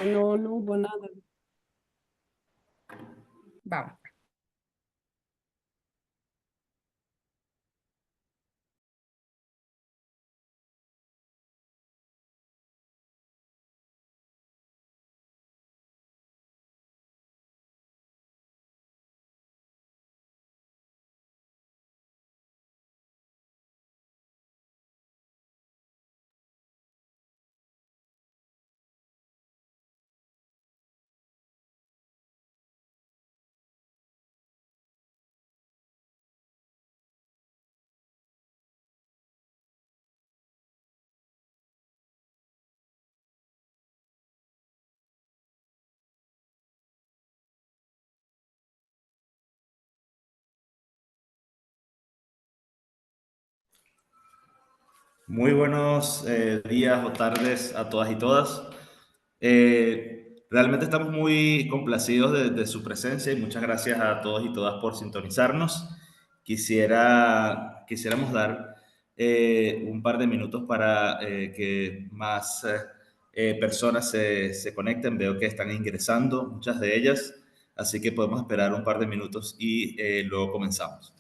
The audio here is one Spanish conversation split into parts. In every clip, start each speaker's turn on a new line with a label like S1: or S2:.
S1: No, no hubo nada.
S2: Vamos.
S3: Muy buenos días o tardes a todas y todas. Realmente estamos muy complacidos de su presencia y muchas gracias a todos y todas por sintonizarnos. Quisiéramos dar un par de minutos para que más personas se conecten. Veo que están ingresando, muchas de ellas, así que podemos esperar un par de minutos y luego comenzamos.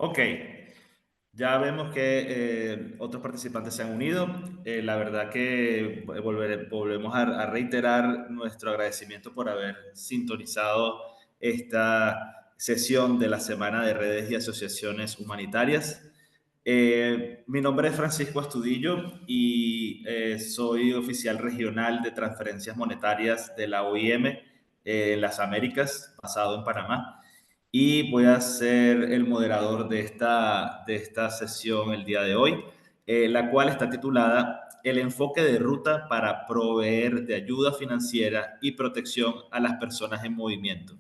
S3: Ok, ya vemos que otros participantes se han unido. La verdad que volvemos a reiterar nuestro agradecimiento por haber sintonizado esta sesión de la Semana de Redes y Asociaciones Humanitarias. Mi nombre es Francisco Astudillo y soy oficial regional de transferencias monetarias de la OIM en las Américas, basado en Panamá. Y voy a ser el moderador de esta sesión el día de hoy, la cual está titulada El enfoque de ruta para proveer de ayuda financiera y protección a las personas en movimiento.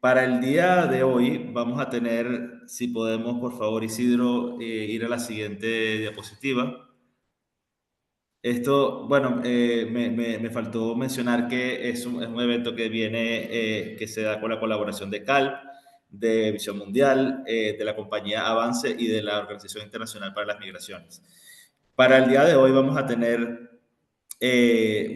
S3: Para el día de hoy vamos a tener, si podemos, por favor, Isidro, ir a la siguiente diapositiva. Esto, bueno, me faltó mencionar que es un evento que viene, que se da con la colaboración de CALP, de Visión Mundial, de la compañía Avance y de la Organización Internacional para las Migraciones. Para el día de hoy vamos a tener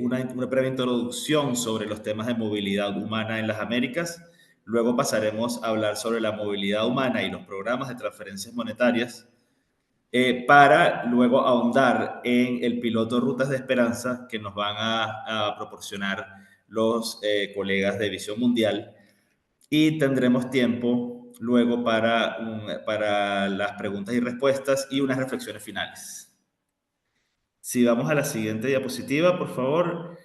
S3: una breve introducción sobre los temas de movilidad humana en las Américas. Luego pasaremos a hablar sobre la movilidad humana y los programas de transferencias monetarias, para luego ahondar en el piloto Rutas de Esperanza que nos van a proporcionar los colegas de Visión Mundial. Y tendremos tiempo luego para las preguntas y respuestas y unas reflexiones finales. Si vamos a la siguiente diapositiva, por favor.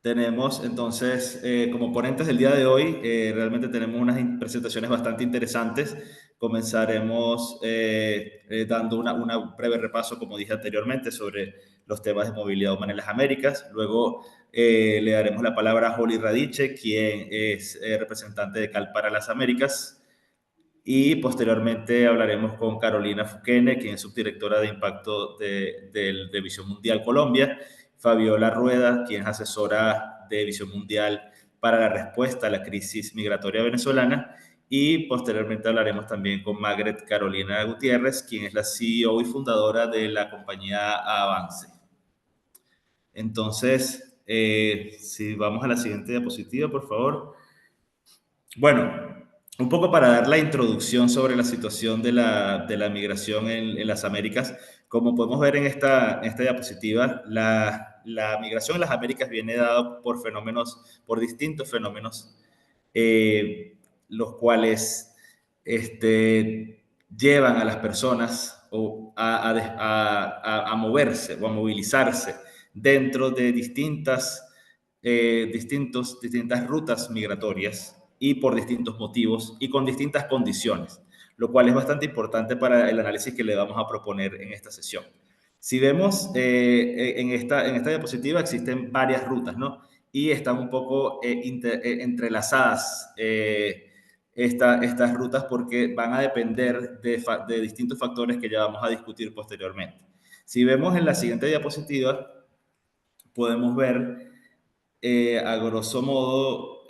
S3: Tenemos entonces, como ponentes del día de hoy, realmente tenemos unas presentaciones bastante interesantes. Comenzaremos dando una breve repaso, como dije anteriormente, sobre los temas de movilidad humana en las Américas. Luego le daremos la palabra a Holly Radiche, quien es representante de CAL para las Américas. Y posteriormente hablaremos con Carolina Fuquene, quien es subdirectora de Impacto de Visión Mundial Colombia, Fabiola Rueda, quien es asesora de Visión Mundial para la respuesta a la crisis migratoria venezolana, y posteriormente hablaremos también con Margaret Carolina Gutiérrez, quien es la CEO y fundadora de la compañía Avance. Entonces, si vamos a la siguiente diapositiva, por favor. Bueno, un poco para dar la introducción sobre la situación de la migración en las Américas. Como podemos ver en esta diapositiva, la migración en las Américas viene dada por distintos fenómenos, los cuales llevan a las personas a moverse o a movilizarse dentro de distintas rutas migratorias y por distintos motivos y con distintas condiciones, lo cual es bastante importante para el análisis que le vamos a proponer en esta sesión. Si vemos en esta diapositiva existen varias rutas, ¿no? Y están un poco entrelazadas estas rutas porque van a depender de distintos factores que ya vamos a discutir posteriormente. Si vemos en la siguiente diapositiva, podemos ver a grosso modo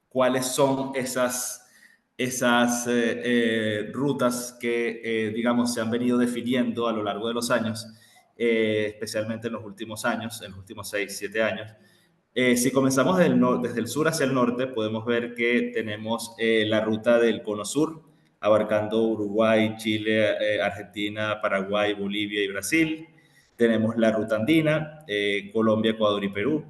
S3: cuáles son esas rutas que, digamos, se han venido definiendo a lo largo de los años, especialmente en los últimos años, en los últimos 6, 7 años. Si comenzamos desde el sur hacia el norte, podemos ver que tenemos la ruta del Cono Sur, abarcando Uruguay, Chile, Argentina, Paraguay, Bolivia y Brasil. Tenemos la ruta andina, Colombia, Ecuador y Perú.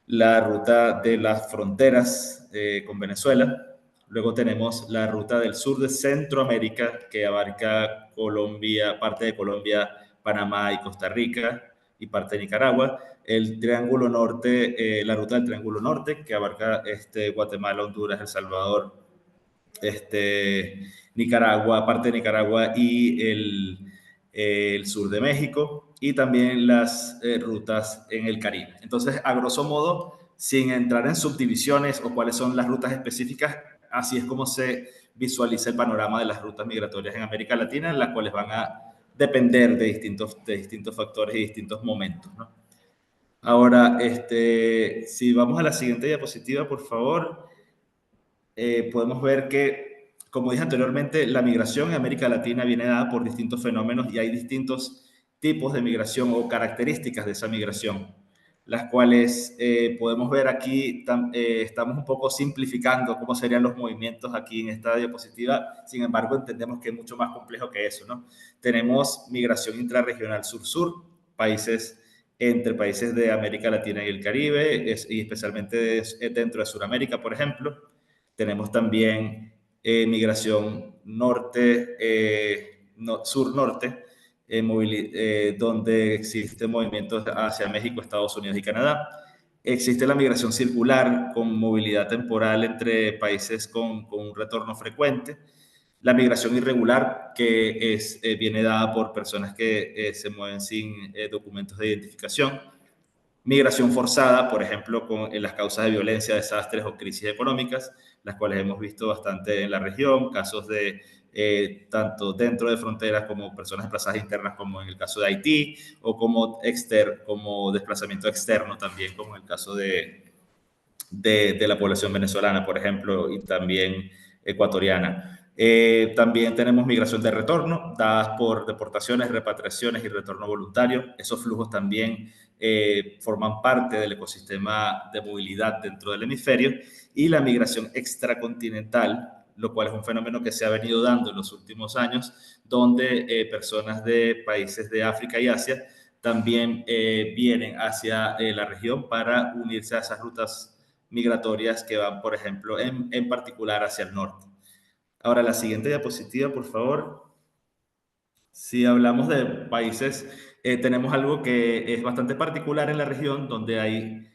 S3: La ruta de las fronteras con Venezuela. Luego tenemos la ruta del sur de Centroamérica, que abarca Colombia, parte de Colombia, Panamá y Costa Rica, y parte de Nicaragua. El Triángulo Norte, la ruta del Triángulo Norte, que abarca Guatemala, Honduras, El Salvador, Nicaragua, parte de Nicaragua y el sur de México, y también las rutas en el Caribe. Entonces, a grosso modo, sin entrar en subdivisiones o cuáles son las rutas específicas, así es como se visualiza el panorama de las rutas migratorias en América Latina, en las cuales van a depender de distintos factores y distintos momentos, ¿no? Ahora, si vamos a la siguiente diapositiva, por favor, podemos ver que, como dije anteriormente, la migración en América Latina viene dada por distintos fenómenos y hay distintos tipos de migración o características de esa migración, las cuales podemos ver aquí. Estamos un poco simplificando cómo serían los movimientos aquí en esta diapositiva. Sin embargo, entendemos que es mucho más complejo que eso, ¿no? Tenemos migración intrarregional sur-sur, entre países de América Latina y el Caribe, y especialmente dentro de Sudamérica, por ejemplo. Tenemos también migración norte, sur-norte, donde existen movimientos hacia México, Estados Unidos y Canadá. Existe la migración circular con movilidad temporal entre países con un retorno frecuente. La migración irregular, que viene dada por personas que se mueven sin documentos de identificación. Migración forzada, por ejemplo, en las causas de violencia, desastres o crisis económicas, las cuales hemos visto bastante en la región, casos de tanto dentro de fronteras como personas desplazadas internas, como en el caso de Haití, o como desplazamiento externo también, como en el caso de la población venezolana, por ejemplo, y también ecuatoriana. También tenemos migración de retorno, dadas por deportaciones, repatriaciones y retorno voluntario. Esos flujos también forman parte del ecosistema de movilidad dentro del hemisferio. Y la migración extracontinental, lo cual es un fenómeno que se ha venido dando en los últimos años, donde personas de países de África y Asia también vienen hacia la región para unirse a esas rutas migratorias que van, por ejemplo, en particular hacia el norte. Ahora, la siguiente diapositiva, por favor. Si hablamos de países, tenemos algo que es bastante particular en la región, donde hay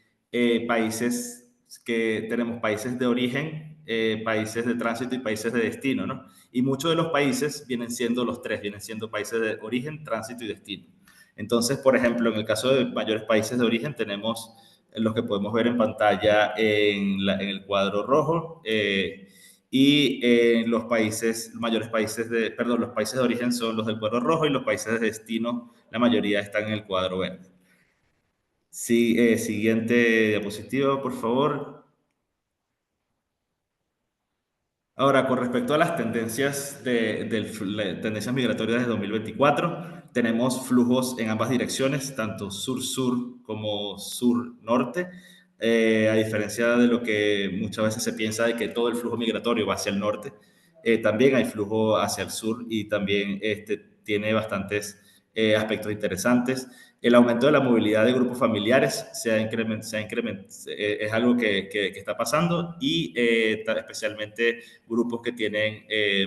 S3: países que tenemos países de origen, países de tránsito y países de destino, ¿no? Y muchos de los países vienen siendo los tres, vienen siendo países de origen, tránsito y destino. Entonces, por ejemplo, en el caso de mayores países de origen, tenemos los que podemos ver en pantalla en el cuadro rojo. Y los mayores países los países de origen son los del cuadro rojo y los países de destino, la mayoría están en el cuadro verde. Sí, siguiente diapositiva, por favor. Ahora, con respecto a las tendencias migratorias de 2024, tenemos flujos en ambas direcciones, tanto sur-sur como sur-norte. A diferencia de lo que muchas veces se piensa de que todo el flujo migratorio va hacia el norte, también hay flujo hacia el sur y también tiene bastantes aspectos interesantes. El aumento de la movilidad de grupos familiares es algo que está pasando y especialmente grupos que tienen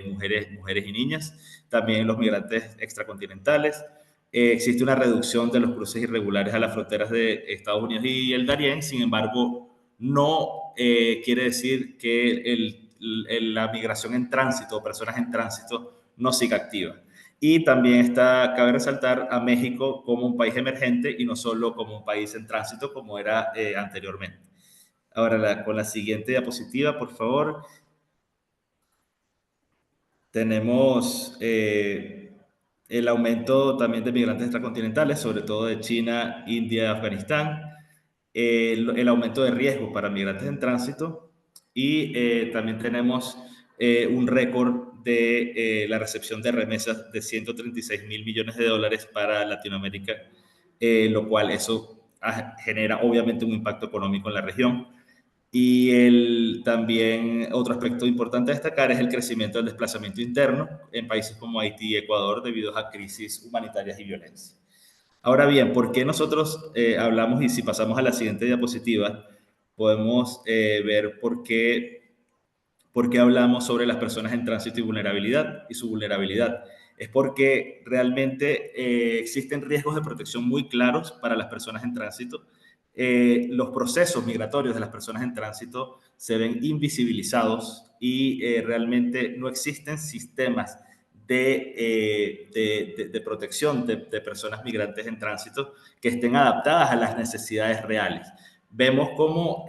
S3: mujeres y niñas, también los migrantes extracontinentales. Existe una reducción de los cruces irregulares a las fronteras de Estados Unidos y el Darién, sin embargo, no quiere decir que la migración en tránsito, personas en tránsito, no siga activa. Y también cabe resaltar a México como un país emergente y no solo como un país en tránsito como era anteriormente. Ahora, con la siguiente diapositiva, por favor. Tenemos el aumento también de migrantes extracontinentales, sobre todo de China, India, Afganistán, el aumento de riesgo para migrantes en tránsito y también tenemos un récord de la recepción de remesas de 136 mil millones de dólares para Latinoamérica, lo cual eso genera obviamente un impacto económico en la región. Y también otro aspecto importante a destacar es el crecimiento del desplazamiento interno en países como Haití y Ecuador debido a crisis humanitarias y violencia. Ahora bien, ¿por qué nosotros hablamos y si pasamos a la siguiente diapositiva, podemos ver por qué hablamos sobre las personas en tránsito y su vulnerabilidad? Es porque realmente existen riesgos de protección muy claros para las personas en tránsito. Los procesos migratorios de las personas en tránsito se ven invisibilizados y realmente no existen sistemas de protección de personas migrantes en tránsito que estén adaptadas a las necesidades reales. Vemos cómo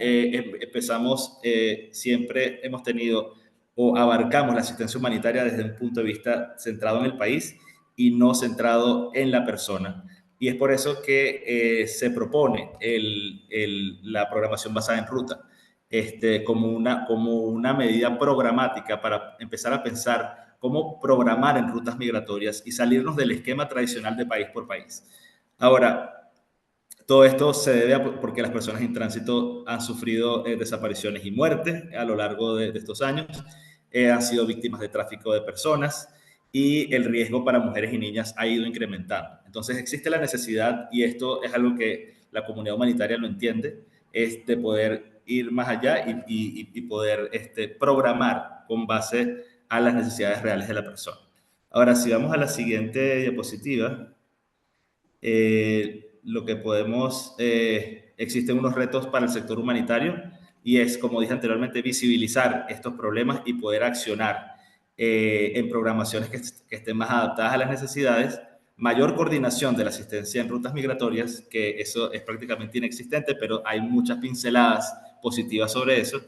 S3: siempre hemos tenido o abarcamos la asistencia humanitaria desde un punto de vista centrado en el país y no centrado en la persona. Y es por eso que se propone la programación basada en ruta como una medida programática para empezar a pensar cómo programar en rutas migratorias y salirnos del esquema tradicional de país por país. Ahora, todo esto se debe porque las personas en tránsito han sufrido desapariciones y muertes a lo largo de estos años, han sido víctimas de tráfico de personas y el riesgo para mujeres y niñas ha ido incrementando. Entonces existe la necesidad, y esto es algo que la comunidad humanitaria lo entiende, es de poder ir más allá y poder programar con base a las necesidades reales de la persona. Ahora, si vamos a la siguiente diapositiva, lo que podemos, existen unos retos para el sector humanitario y es, como dije anteriormente, visibilizar estos problemas y poder accionar en programaciones que estén más adaptadas a las necesidades, mayor coordinación de la asistencia en rutas migratorias, que eso es prácticamente inexistente, pero hay muchas pinceladas positivas sobre eso,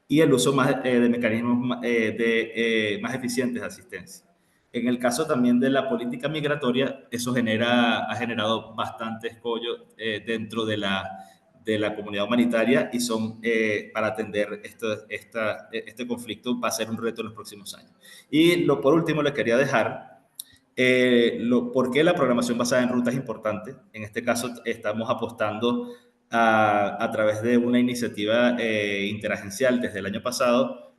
S3: y el uso más, de mecanismos más eficientes de asistencia. En el caso también de la política migratoria, eso ha generado bastante escollo dentro de la comunidad humanitaria y son para atender este conflicto va a ser un reto en los próximos años. Y por último, les quería dejar por qué la programación basada en rutas es importante. En este caso, estamos apostando a través de una iniciativa interagencial desde el año pasado,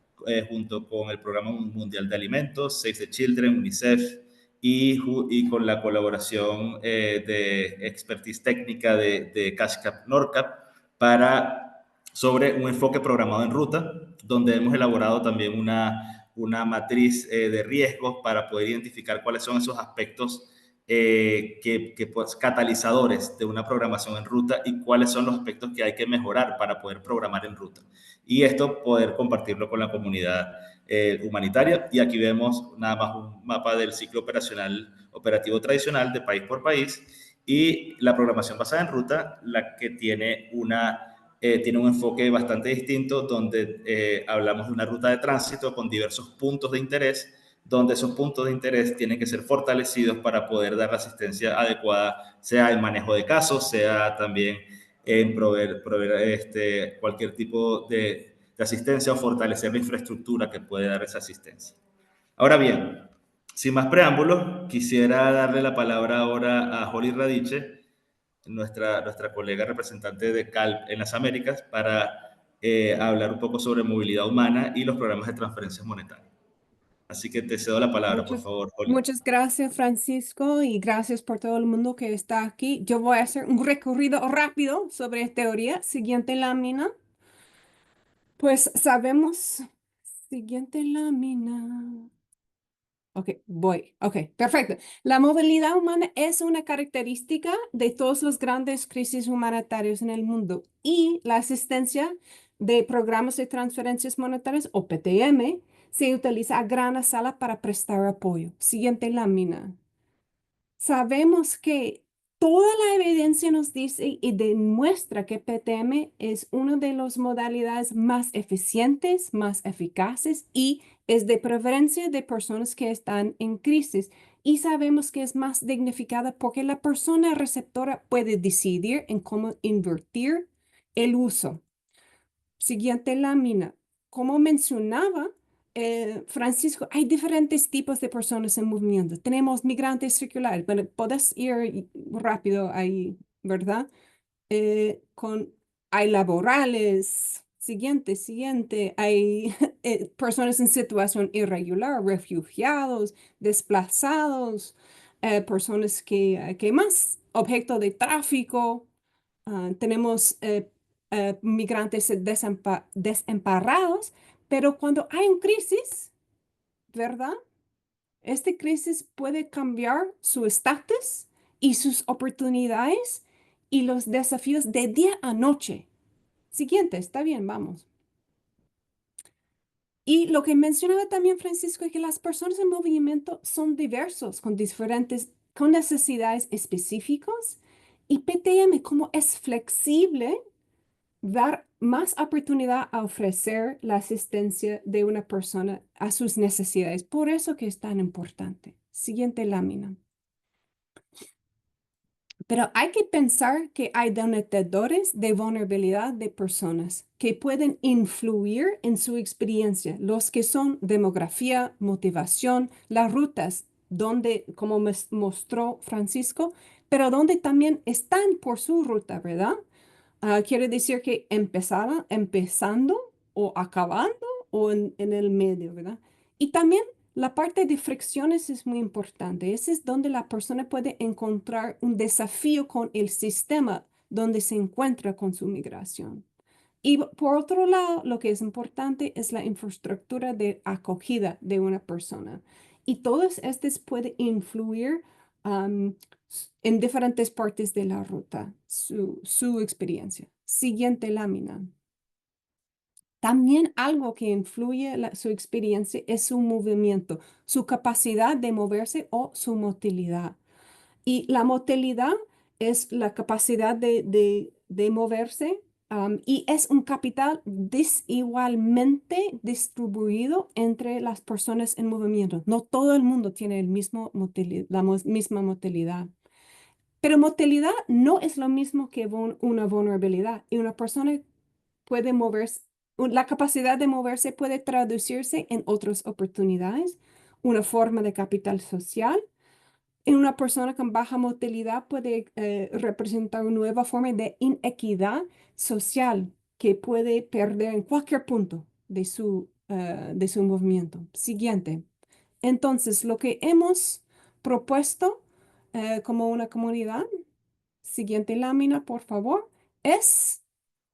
S3: junto con el Programa Mundial de Alimentos, Save the Children, UNICEF, y con la colaboración de expertise técnica de CashCap NorCap sobre un enfoque programado en ruta, donde hemos elaborado también una matriz de riesgos para poder identificar cuáles son esos aspectos pues, catalizadores de una programación en ruta y cuáles son los aspectos que hay que mejorar para poder programar en ruta. Y esto poder compartirlo con la comunidad humanitaria. Y aquí vemos nada más un mapa del ciclo operativo tradicional de país por país y la programación basada en ruta, la que tiene tiene un enfoque bastante distinto donde hablamos de una ruta de tránsito con diversos puntos de interés, donde esos puntos de interés tienen que ser fortalecidos para poder dar la asistencia adecuada, sea en manejo de casos, sea también en proveer cualquier tipo de asistencia o fortalecer la infraestructura que puede dar esa asistencia. Ahora bien, sin más preámbulos, quisiera darle la palabra ahora a Holly Radiche, nuestra colega representante de CALP en las Américas, para hablar un poco sobre movilidad humana y los programas de transferencias monetarias. Así que te cedo la palabra, por favor, Holly.
S1: Muchas gracias, Francisco, y gracias por todo el mundo que está aquí. Yo voy a hacer un recorrido rápido sobre teoría. Siguiente lámina. Pues sabemos, siguiente lámina. Ok, voy. Ok, perfecto. La movilidad humana es una característica de todas las grandes crisis humanitarias en el mundo y la asistencia de programas de transferencias monetarias o PTM se utiliza a gran escala para prestar apoyo. Siguiente lámina. Sabemos que toda la evidencia nos dice y demuestra que PTM es una de las modalidades más eficientes, más eficaces y es de preferencia de personas que están en crisis. Y sabemos que es más dignificada porque la persona receptora puede decidir en cómo invertir el uso. Siguiente lámina. Como mencionaba Francisco, hay diferentes tipos de personas en movimiento. Tenemos migrantes circulares. Bueno, puedes ir rápido ahí, ¿verdad? Hay laborales. Siguiente. Hay personas en situación irregular, refugiados, desplazados, personas que más, objeto de tráfico. Tenemos migrantes desamparados, pero cuando hay una crisis, ¿verdad? Esta crisis puede cambiar su estatus y sus oportunidades y los desafíos de día a noche. Siguiente, está bien, vamos. Y lo que mencionaba también Francisco es que las personas en movimiento son diversos, con necesidades específicas y PTM, como es flexible, dar más oportunidad a ofrecer la asistencia de una persona a sus necesidades. Por eso que es tan importante. Siguiente lámina. Pero hay que pensar que hay denotadores de vulnerabilidad de personas que pueden influir en su experiencia, los que son demografía, motivación, las rutas, donde, como mostró Francisco, pero donde también están por su ruta, ¿verdad? Quiere decir que empezando o acabando o en el medio, ¿verdad? Y también la parte de fricciones es muy importante. Ese es donde la persona puede encontrar un desafío con el sistema donde se encuentra con su migración. Y por otro lado, lo que es importante es la infraestructura de acogida de una persona. Y todos estos pueden influir en diferentes partes de la ruta, su experiencia. Siguiente lámina. También algo que influye su experiencia es su movimiento, su capacidad de moverse o su motilidad. Y la motilidad es la capacidad de moverse, y es un capital desigualmente distribuido entre las personas en movimiento. No todo el mundo tiene la misma motilidad. Pero motilidad no es lo mismo que una vulnerabilidad. Y una persona puede moverse, la capacidad de moverse puede traducirse en otras oportunidades, una forma de capital social. En una persona con baja motilidad puede representar una nueva forma de inequidad social que puede perder en cualquier punto de su movimiento. Siguiente. Entonces, lo que hemos propuesto como una comunidad, siguiente lámina, por favor, es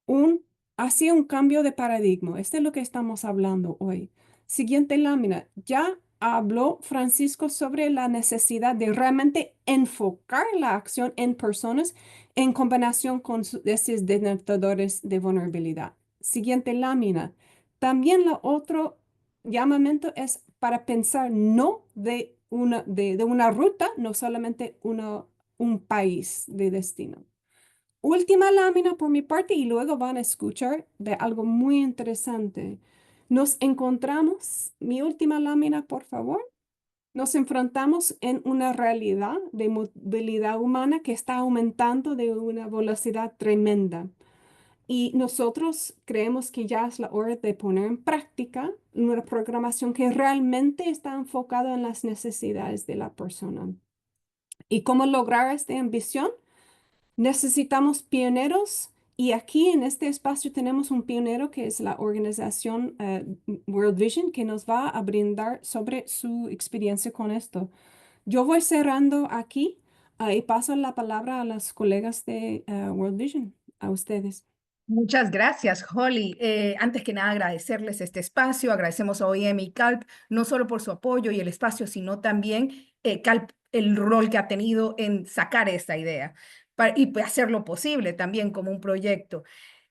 S1: un, así un cambio de paradigma. Este es lo que estamos hablando hoy. Siguiente lámina. Ya habló Francisco sobre la necesidad de realmente enfocar la acción en personas en combinación con estos denotadores de vulnerabilidad. Siguiente lámina. También lo otro llamamiento es para pensar no de una ruta, no solamente un país de destino. Última lámina por mi parte y luego van a escuchar de algo muy interesante. Nos encontramos, mi última lámina, por favor. Nos enfrentamos en una realidad de movilidad humana que está aumentando de una velocidad tremenda. Y nosotros creemos que ya es la hora de poner en práctica una programación que realmente está enfocada en las necesidades de la persona. ¿Y cómo lograr esta ambición? Necesitamos pioneros y aquí en este espacio tenemos un pionero que es la organización World Vision que nos va a brindar sobre su experiencia con esto. Yo voy cerrando aquí y paso la palabra a las colegas de World Vision, a ustedes.
S2: Muchas gracias, Holly. Antes que nada, agradecerles este espacio. Agradecemos a OIM y CALP, no solo por su apoyo y el espacio, sino también CALP, el rol que ha tenido en sacar esta idea y pues, hacerlo posible también como un proyecto.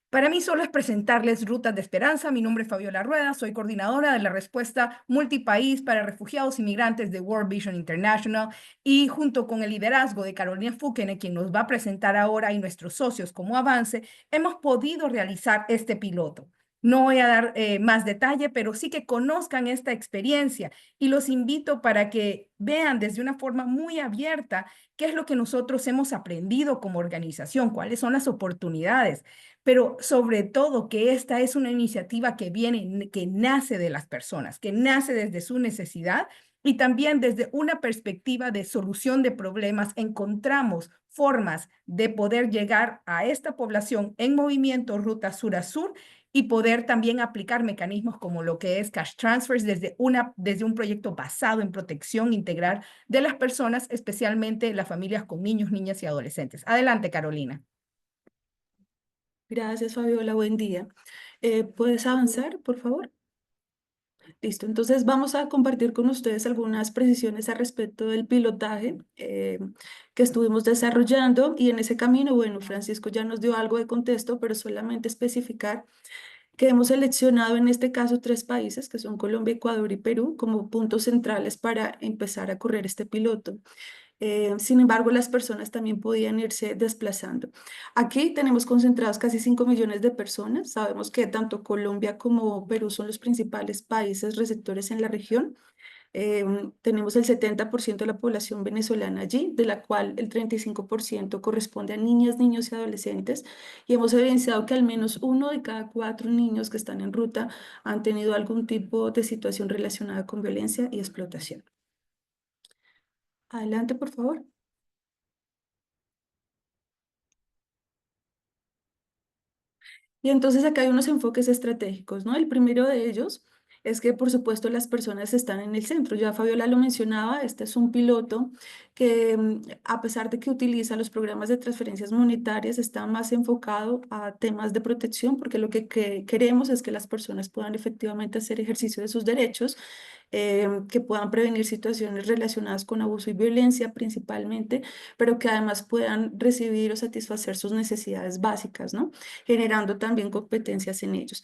S2: Para mí solo es presentarles Rutas de Esperanza. Mi nombre es Fabiola Rueda, soy coordinadora de la respuesta multipaís para refugiados y migrantes de World Vision International y junto con el liderazgo de Carolina Fukene, quien nos va a presentar ahora, y nuestros socios como Avance, hemos podido realizar este piloto. No voy a dar más detalle, pero sí que conozcan esta experiencia y los invito para que vean desde una forma muy abierta qué es lo que nosotros hemos aprendido como organización, cuáles son las oportunidades, pero sobre todo que esta es una iniciativa que viene, que nace de las personas, que nace desde su necesidad y también desde una perspectiva de solución de problemas. Encontramos formas de poder llegar a esta población en movimiento ruta sur a sur y poder también aplicar mecanismos como lo que es cash transfers desde un proyecto basado en protección integral de las personas, especialmente las familias con niños, niñas y adolescentes. Adelante, Carolina.
S4: Gracias, Fabiola. Buen día. ¿Puedes avanzar, por favor? Listo. Entonces vamos a compartir con ustedes algunas precisiones al respecto del pilotaje que estuvimos desarrollando y en ese camino, bueno, Francisco ya nos dio algo de contexto, pero solamente especificar que hemos seleccionado en este caso 3 países, que son Colombia, Ecuador y Perú, como puntos centrales para empezar a correr este piloto. Sin embargo, las personas también podían irse desplazando. Aquí tenemos concentrados casi 5 millones de personas. Sabemos que tanto Colombia como Perú son los principales países receptores en la región. Tenemos el 70% de la población venezolana allí, de la cual el 35% corresponde a niñas, niños y adolescentes. Y hemos evidenciado que al menos 1 de cada 4 niños que están en ruta han tenido algún tipo de situación relacionada con violencia y explotación. Adelante, por favor. Y entonces acá hay unos enfoques estratégicos, ¿no? El primero de ellos es que, por supuesto, las personas están en el centro. Ya Fabiola lo mencionaba, este es un piloto que, a pesar de que utiliza los programas de transferencias monetarias, está más enfocado a temas de protección, porque lo que queremos es que las personas puedan efectivamente hacer ejercicio de sus derechos, que puedan prevenir situaciones relacionadas con abuso y violencia principalmente, pero que además puedan recibir o satisfacer sus necesidades básicas, ¿no? Generando también competencias en ellos.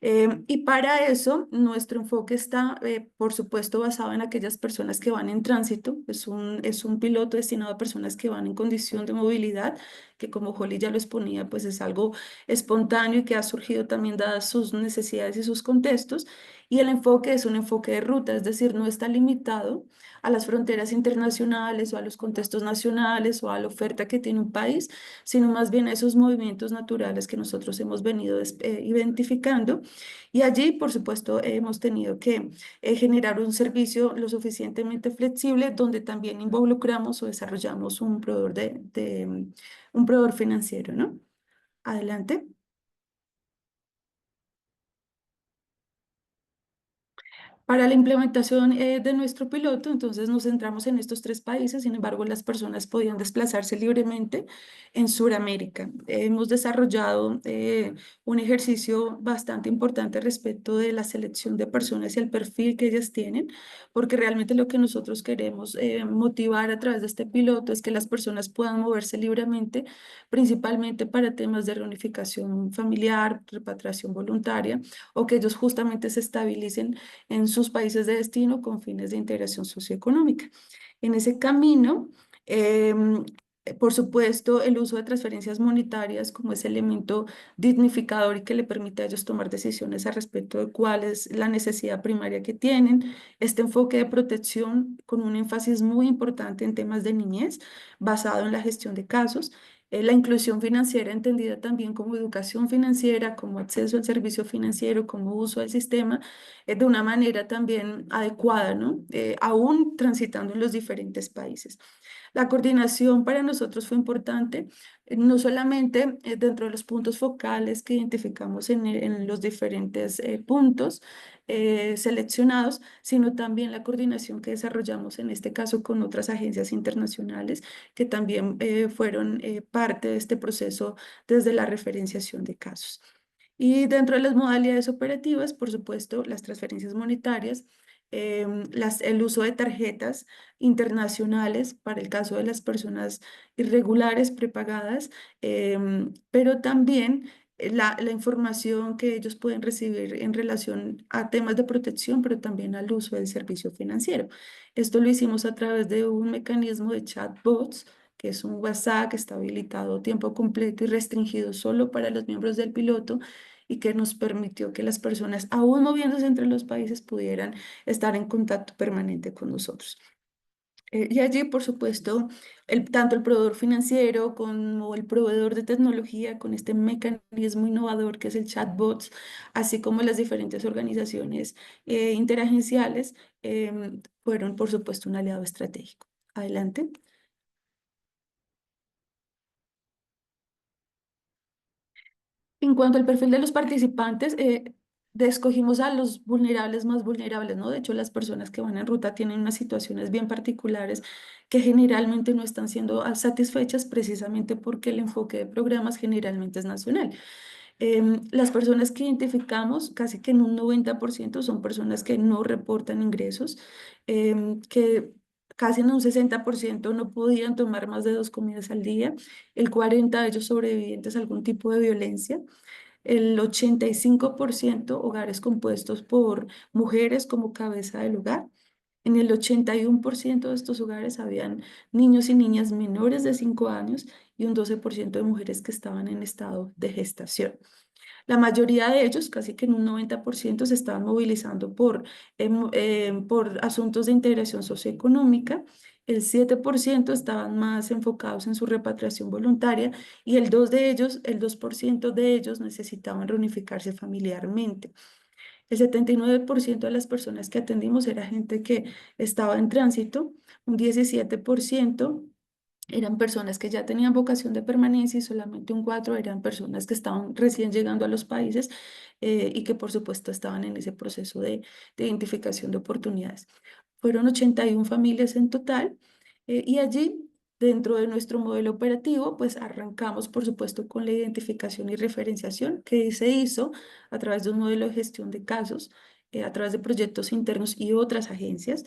S4: Y para eso, nuestro enfoque está, por supuesto, basado en aquellas personas que van en tránsito. Es un piloto destinado a personas que van en condición de movilidad, que como Holly ya lo exponía, pues es algo espontáneo y que ha surgido también dadas sus necesidades y sus contextos. Y el enfoque es un enfoque de ruta, es decir, no está limitado a las fronteras internacionales o a los contextos nacionales o a la oferta que tiene un país, sino más bien a esos movimientos naturales que nosotros hemos venido identificando. Y allí, por supuesto, hemos tenido que generar un servicio lo suficientemente flexible donde también involucramos o desarrollamos un proveedor un proveedor financiero, ¿no? Adelante. Para la implementación de nuestro piloto, entonces nos centramos en estos tres países, sin embargo, las personas podían desplazarse libremente en Sudamérica. Hemos desarrollado un ejercicio bastante importante respecto de la selección de personas y el perfil que ellas tienen, porque realmente lo que nosotros queremos motivar a través de este piloto es que las personas puedan moverse libremente, principalmente para temas de reunificación familiar, repatriación voluntaria, o que ellos justamente se estabilicen en sus países de destino con fines de integración socioeconómica. En ese camino, por supuesto, el uso de transferencias monetarias como ese elemento dignificador y que le permite a ellos tomar decisiones al respecto de cuál es la necesidad primaria que tienen, este enfoque de protección con un énfasis muy importante en temas de niñez, basado en la gestión de casos, la inclusión financiera entendida también como educación financiera, como acceso al servicio financiero, como uso del sistema, de una manera también adecuada, ¿no? Aún transitando en los diferentes países. La coordinación para nosotros fue importante, no solamente dentro de los puntos focales que identificamos en los diferentes puntos seleccionados, sino también la coordinación que desarrollamos en este caso con otras agencias internacionales que también fueron parte de este proceso desde la referenciación de casos. Y dentro de las modalidades operativas, por supuesto, las transferencias monetarias, el uso de tarjetas internacionales para el caso de las personas irregulares prepagadas, pero también la información que ellos pueden recibir en relación a temas de protección, pero también al uso del servicio financiero. Esto lo hicimos a través de un mecanismo de chatbots, que es un WhatsApp que está habilitado a tiempo completo y restringido solo para los miembros del piloto y que nos permitió que las personas, aún moviéndose entre los países, pudieran estar en contacto permanente con nosotros. Y allí, por supuesto, tanto el proveedor financiero como el proveedor de tecnología con este mecanismo innovador que es el chatbots, así como las diferentes organizaciones interagenciales, fueron, por supuesto, un aliado estratégico. Adelante. En cuanto al perfil de los participantes, escogimos a los vulnerables más vulnerables, ¿no? De hecho, las personas que van en ruta tienen unas situaciones bien particulares que generalmente no están siendo satisfechas precisamente porque el enfoque de programas generalmente es nacional. Las personas que identificamos, casi que en un 90% son personas que no reportan ingresos, que casi en un 60% no podían tomar más de 2 comidas al día, el 40% de ellos sobrevivientes a algún tipo de violencia, el 85% hogares compuestos por mujeres como cabeza del hogar. En el 81% de estos hogares habían niños y niñas menores de 5 años y un 12% de mujeres que estaban en estado de gestación. La mayoría de ellos, casi que en un 90%, se estaban movilizando por asuntos de integración socioeconómica. El 7% estaban más enfocados en su repatriación voluntaria y el 2% de ellos necesitaban reunificarse familiarmente. El 79% de las personas que atendimos era gente que estaba en tránsito, un 17% eran personas que ya tenían vocación de permanencia y solamente un 4 eran personas que estaban recién llegando a los países y que por supuesto estaban en ese proceso de identificación de oportunidades. Fueron 81 familias en total y allí, dentro de nuestro modelo operativo, pues arrancamos por supuesto con la identificación y referenciación que se hizo a través de un modelo de gestión de casos, a través de proyectos internos y otras agencias.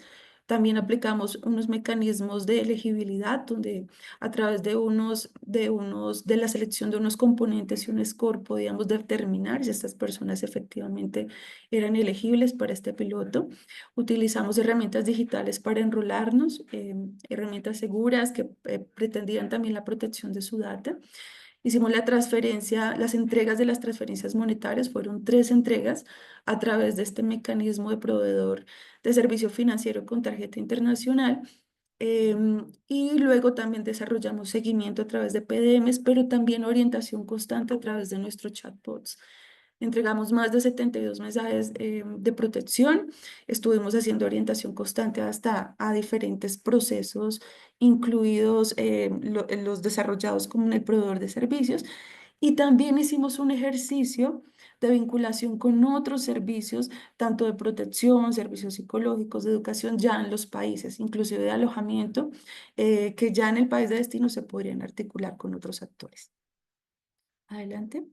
S4: También aplicamos unos mecanismos de elegibilidad donde a través de la selección de unos componentes y un score podíamos determinar si estas personas efectivamente eran elegibles para este piloto. Utilizamos herramientas digitales para enrolarnos, herramientas seguras que pretendían también la protección de su data. Hicimos la transferencia, las entregas de las transferencias monetarias, fueron 3 entregas a través de este mecanismo de proveedor de servicio financiero con tarjeta internacional. Y luego también desarrollamos seguimiento a través de PDMs, pero también orientación constante a través de nuestros chatbots. Entregamos más de 72 mensajes de protección. Estuvimos haciendo orientación constante hasta a diferentes procesos, incluidos los desarrollados como en el proveedor de servicios. Y también hicimos un ejercicio de vinculación con otros servicios, tanto de protección, servicios psicológicos, de educación, ya en los países, inclusive de alojamiento, que ya en el país de destino se podrían articular con otros actores. Adelante.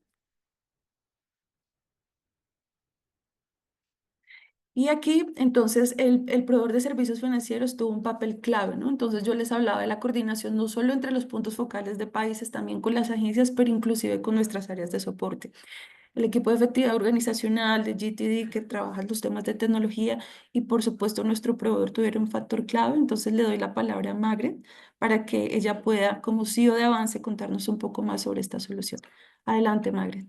S4: Y aquí, entonces, el proveedor de servicios financieros tuvo un papel clave, ¿no? Entonces, yo les hablaba de la coordinación no solo entre los puntos focales de países, también con las agencias, pero inclusive con nuestras áreas de soporte. El equipo de efectividad organizacional de GTD que trabaja los temas de tecnología y, por supuesto, nuestro proveedor tuvieron un factor clave. Entonces, le doy la palabra a Magret para que ella pueda, como CEO de Avance, contarnos un poco más sobre esta solución. Adelante, Magret.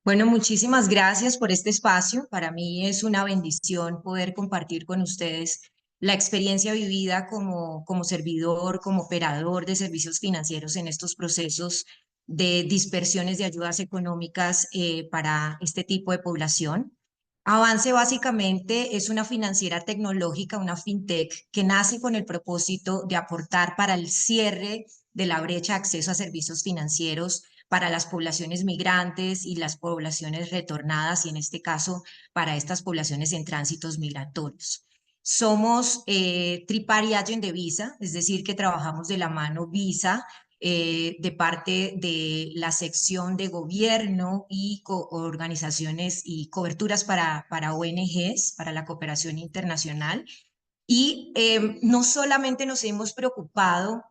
S5: Bueno, muchísimas gracias por este espacio. Para mí es una bendición poder compartir con ustedes la experiencia vivida como servidor, como operador de servicios financieros en estos procesos de dispersiones de ayudas económicas para este tipo de población. Avance básicamente es una financiera tecnológica, una fintech, que nace con el propósito de aportar para el cierre de la brecha de acceso a servicios financieros para las poblaciones migrantes y las poblaciones retornadas, y en este caso para estas poblaciones en tránsitos migratorios. Somos Tripari Agent de Visa, es decir, que trabajamos de la mano Visa de parte de la sección de gobierno y organizaciones y coberturas para ONGs, para la cooperación internacional. Y no solamente nos hemos preocupado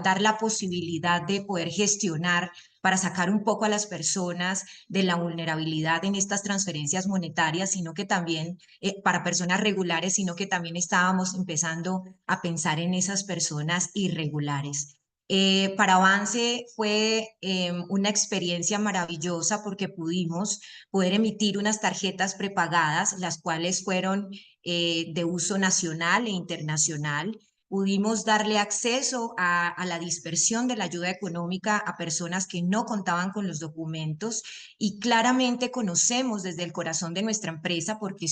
S5: dar la posibilidad de poder gestionar para sacar un poco a las personas de la vulnerabilidad en estas transferencias monetarias, sino que también para personas regulares, sino que también estábamos empezando a pensar en esas personas irregulares. Para Avance fue una experiencia maravillosa porque pudimos poder emitir unas tarjetas prepagadas, las cuales fueron de uso nacional e internacional. Pudimos darle acceso a la dispersión de la ayuda económica a personas que no contaban con los documentos, y claramente conocemos desde el corazón de nuestra empresa, porque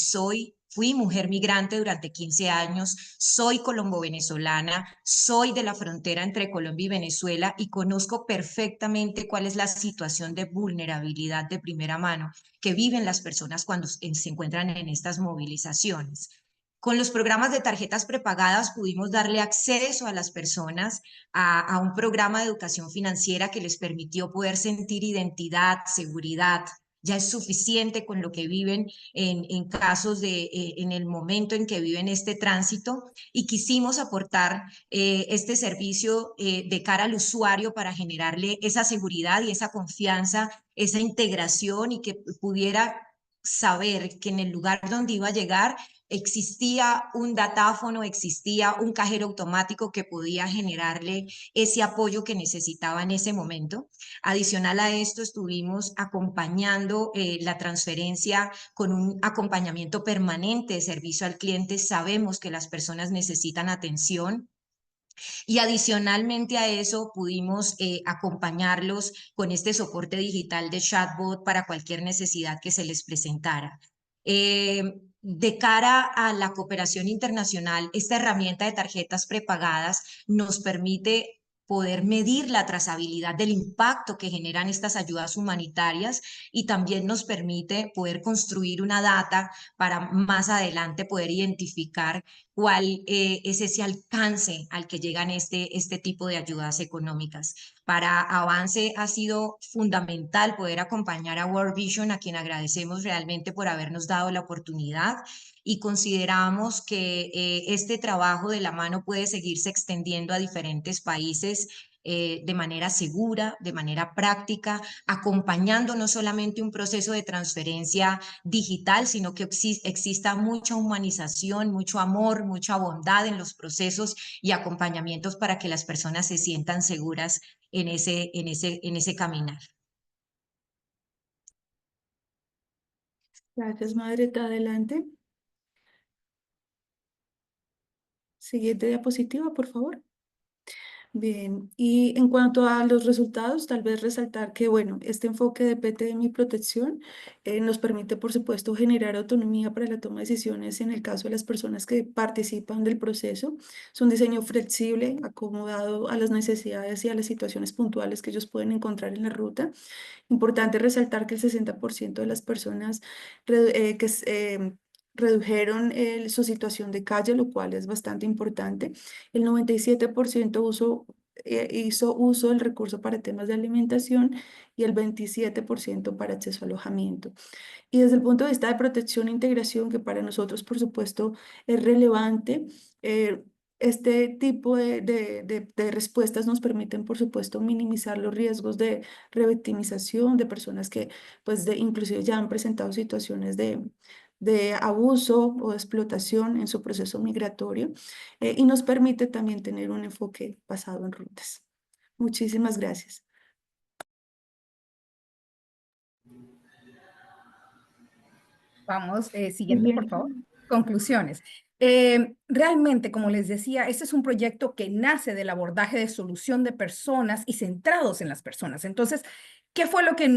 S5: fui mujer migrante durante 15 años, soy colombo-venezolana, soy de la frontera entre Colombia y Venezuela y conozco perfectamente cuál es la situación de vulnerabilidad de primera mano que viven las personas cuando se encuentran en estas movilizaciones. Con los programas de tarjetas prepagadas pudimos darle acceso a las personas a un programa de educación financiera que les permitió poder sentir identidad, seguridad. Ya es suficiente con lo que viven en casos en el momento en que viven este tránsito, y quisimos aportar este servicio de cara al usuario para generarle esa seguridad y esa confianza, esa integración, y que pudiera saber que en el lugar donde iba a llegar existía un datáfono, existía un cajero automático que podía generarle ese apoyo que necesitaba en ese momento. Adicional a esto, estuvimos acompañando la transferencia con un acompañamiento permanente de servicio al cliente. Sabemos que las personas necesitan atención, y adicionalmente a eso pudimos acompañarlos con este soporte digital de chatbot para cualquier necesidad que se les presentara. de cara a la cooperación internacional, esta herramienta de tarjetas prepagadas nos permite poder medir la trazabilidad del impacto que generan estas ayudas humanitarias y también nos permite poder construir una data para más adelante poder identificar cuál es ese alcance al que llegan este tipo de ayudas económicas. Para Avance ha sido fundamental poder acompañar a World Vision, a quien agradecemos realmente por habernos dado la oportunidad y consideramos que este trabajo de la mano puede seguirse extendiendo a diferentes países de manera segura, de manera práctica, acompañando no solamente un proceso de transferencia digital, sino que exista mucha humanización, mucho amor, mucha bondad en los procesos y acompañamientos para que las personas se sientan seguras en ese caminar.
S4: Gracias, Margarita. Adelante. Siguiente diapositiva, por favor. Bien, y en cuanto a los resultados, tal vez resaltar que, bueno, este enfoque de PTM y protección nos permite, por supuesto, generar autonomía para la toma de decisiones en el caso de las personas que participan del proceso. Es un diseño flexible, acomodado a las necesidades y a las situaciones puntuales que ellos pueden encontrar en la ruta. Importante resaltar que el 60% de las personas redujeron su situación de calle, lo cual es bastante importante. El 97% hizo uso del recurso para temas de alimentación y el 27% para acceso a alojamiento. Y desde el punto de vista de protección e integración, que para nosotros, por supuesto, es relevante, este tipo de respuestas nos permiten, por supuesto, minimizar los riesgos de revictimización de personas que, pues, inclusive ya han presentado situaciones de abuso o de explotación en su proceso migratorio, y nos permite también tener un enfoque basado en rutas. Muchísimas gracias.
S2: Vamos, siguiente, por favor. Conclusiones. Realmente, como les decía, este es un proyecto que nace del abordaje de solución de personas y centrados en las personas. Entonces, ¿qué fue lo que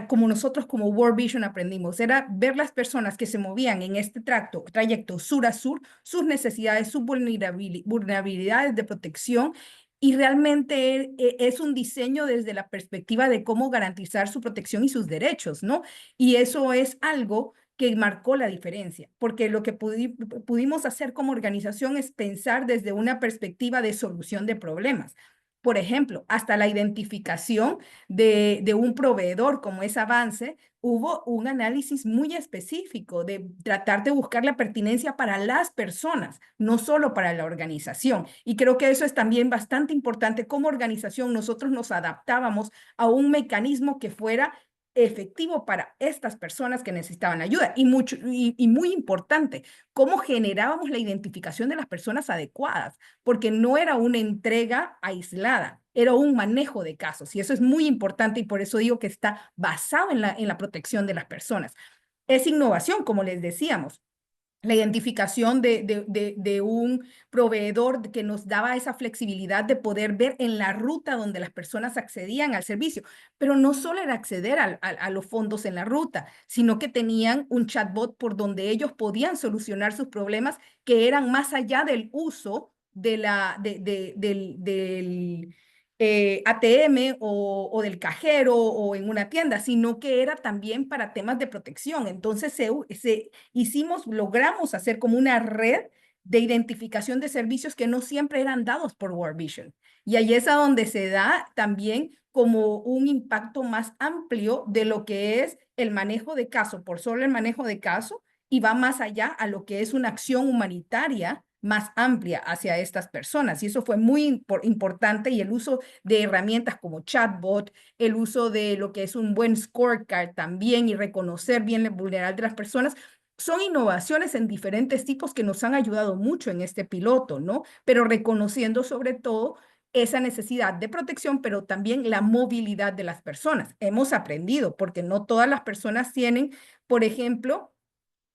S2: como nosotros como World Vision aprendimos? Era ver las personas que se movían en este trayecto sur a sur, sus necesidades, sus vulnerabilidades de protección, y realmente es un diseño desde la perspectiva de cómo garantizar su protección y sus derechos, ¿no? Y eso es algo que marcó la diferencia, porque lo que pudimos hacer como organización es pensar desde una perspectiva de solución de problemas. Por ejemplo, hasta la identificación de un proveedor como es Avance, hubo un análisis muy específico de tratar de buscar la pertinencia para las personas, no solo para la organización. Y creo que eso es también bastante importante. Como organización, nosotros nos adaptábamos a un mecanismo que fuera efectivo para estas personas que necesitaban ayuda. Y muy importante, cómo generábamos la identificación de las personas adecuadas, porque no era una entrega aislada, era un manejo de casos. Y eso es muy importante y por eso digo que está basado en la protección de las personas. Es innovación, como les decíamos. La identificación de un proveedor que nos daba esa flexibilidad de poder ver en la ruta donde las personas accedían al servicio, pero no solo era acceder a los fondos en la ruta, sino que tenían un chatbot por donde ellos podían solucionar sus problemas que eran más allá del uso del ATM o del cajero o en una tienda, sino que era también para temas de protección. Entonces logramos hacer como una red de identificación de servicios que no siempre eran dados por World Vision. Y ahí es a donde se da también como un impacto más amplio de lo que es el manejo de caso, por solo el manejo de caso, y va más allá a lo que es una acción humanitaria más amplia hacia estas personas. Y eso fue muy importante, y el uso de herramientas como chatbot, el uso de lo que es un buen scorecard también y reconocer bien la vulnerabilidad de las personas, son innovaciones en diferentes tipos que nos han ayudado mucho en este piloto, ¿no? Pero reconociendo sobre todo esa necesidad de protección, pero también la movilidad de las personas. Hemos aprendido, porque no todas las personas tienen, por ejemplo,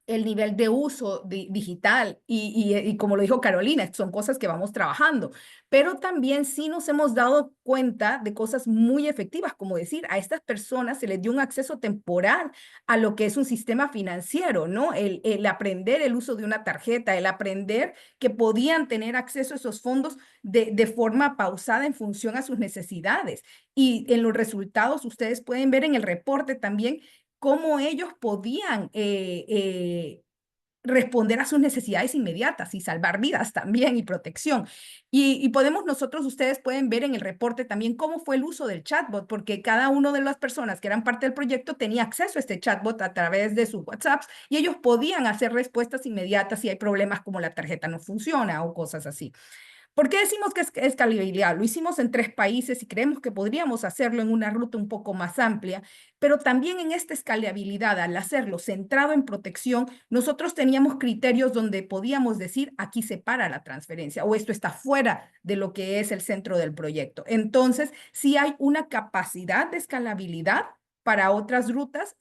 S2: el nivel de uso digital y como lo dijo Carolina, son cosas que vamos trabajando, pero también sí nos hemos dado cuenta de cosas muy efectivas, como decir, a estas personas se les dio un acceso temporal a lo que es un sistema financiero, ¿no? El aprender el uso de una tarjeta, el aprender que podían tener acceso a esos fondos de forma pausada en función a sus necesidades. Y en los resultados ustedes pueden ver en el reporte también cómo ellos podían responder a sus necesidades inmediatas y salvar vidas también y protección. Y podemos nosotros, ustedes pueden ver en el reporte también cómo fue el uso del chatbot, porque cada una de las personas que eran parte del proyecto tenía acceso a este chatbot a través de sus WhatsApps y ellos podían hacer respuestas inmediatas si hay problemas como la tarjeta no funciona o cosas así. ¿Por qué decimos que es escalabilidad? Lo hicimos en 3 países y creemos que podríamos hacerlo en una ruta un poco más amplia, pero también en esta escalabilidad, al hacerlo centrado en protección, nosotros teníamos criterios donde podíamos decir, aquí se para la transferencia o esto está fuera de lo que es el centro del proyecto. Entonces, sí hay una capacidad de escalabilidad para otras rutas,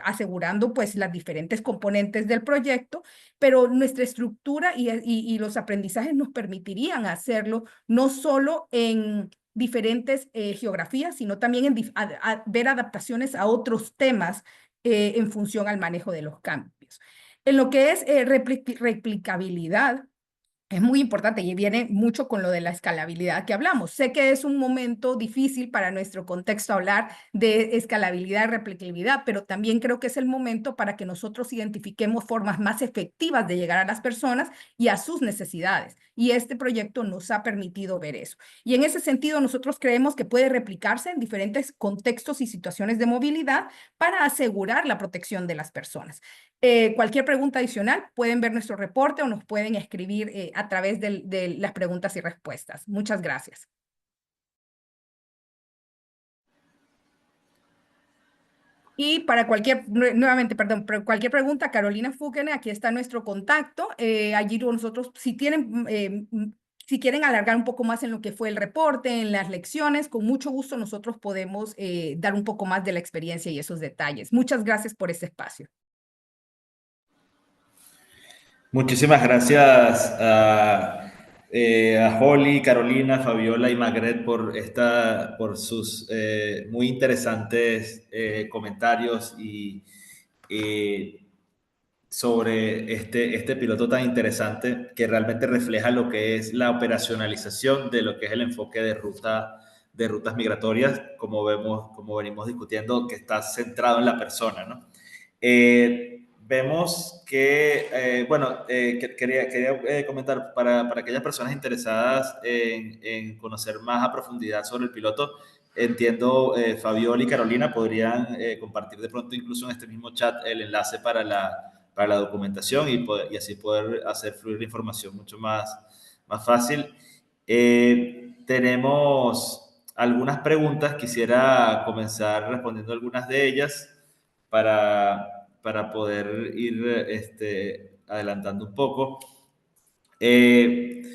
S2: asegurando pues las diferentes componentes del proyecto, pero nuestra estructura y los aprendizajes nos permitirían hacerlo no solo en diferentes geografías, sino también en ver adaptaciones a otros temas en función al manejo de los cambios. En lo que es replicabilidad, es muy importante y viene mucho con lo de la escalabilidad que hablamos. Sé que es un momento difícil para nuestro contexto hablar de escalabilidad y replicabilidad, pero también creo que es el momento para que nosotros identifiquemos formas más efectivas de llegar a las personas y a sus necesidades. Y este proyecto nos ha permitido ver eso. Y en ese sentido, nosotros creemos que puede replicarse en diferentes contextos y situaciones de movilidad para asegurar la protección de las personas. Cualquier pregunta adicional, pueden ver nuestro reporte o nos pueden escribir a través de las preguntas y respuestas. Muchas gracias. Y para nuevamente, perdón, cualquier pregunta, Carolina Fukene, aquí está nuestro contacto. Allí nosotros, si quieren alargar un poco más en lo que fue el reporte, en las lecciones, con mucho gusto nosotros podemos dar un poco más de la experiencia y esos detalles. Muchas gracias por este espacio.
S3: Muchísimas gracias a Holly, Carolina, Fabiola y Magret por sus muy interesantes comentarios y sobre este piloto tan interesante que realmente refleja lo que es la operacionalización de lo que es el enfoque de rutas migratorias, como venimos discutiendo, que está centrado en la persona, ¿no? Vemos que, quería comentar para aquellas personas interesadas en conocer más a profundidad sobre el piloto, entiendo, Fabiola y Carolina podrían compartir de pronto incluso en este mismo chat el enlace para la documentación y así poder hacer fluir la información mucho más fácil. Tenemos algunas preguntas, quisiera comenzar respondiendo algunas de ellas para poder ir adelantando un poco. Esta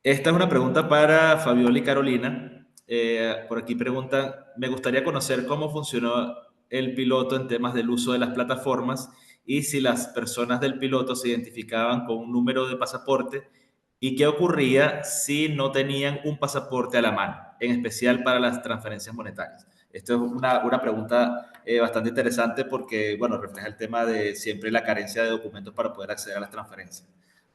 S3: es una pregunta para Fabiola y Carolina. Por aquí preguntan, me gustaría conocer cómo funcionó el piloto en temas del uso de las plataformas y si las personas del piloto se identificaban con un número de pasaporte y qué ocurría si no tenían un pasaporte a la mano, en especial para las transferencias monetarias. Esto es una pregunta bastante interesante porque, bueno, refleja el tema de siempre la carencia de documentos para poder acceder a las transferencias.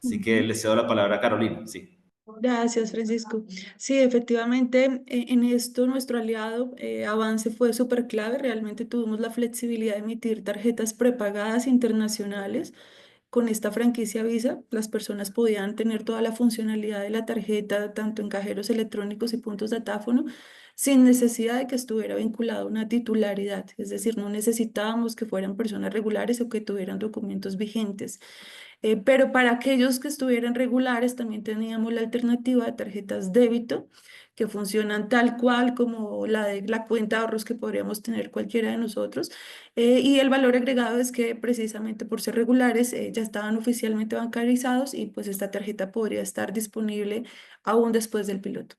S3: Así que le cedo la palabra a Carolina, sí.
S4: Gracias, Francisco. Sí, efectivamente, en esto nuestro aliado Avance fue súper clave. Realmente tuvimos la flexibilidad de emitir tarjetas prepagadas internacionales. Con esta franquicia Visa, las personas podían tener toda la funcionalidad de la tarjeta, tanto en cajeros electrónicos y puntos de datáfono, sin necesidad de que estuviera vinculada a una titularidad. Es decir, no necesitábamos que fueran personas regulares o que tuvieran documentos vigentes. Pero para aquellos que estuvieran regulares, también teníamos la alternativa de tarjetas débito, que funcionan tal cual como la de la cuenta de ahorros que podríamos tener cualquiera de nosotros. Y el valor agregado es que precisamente por ser regulares, ya estaban oficialmente bancarizados y pues esta tarjeta podría estar disponible aún después del piloto.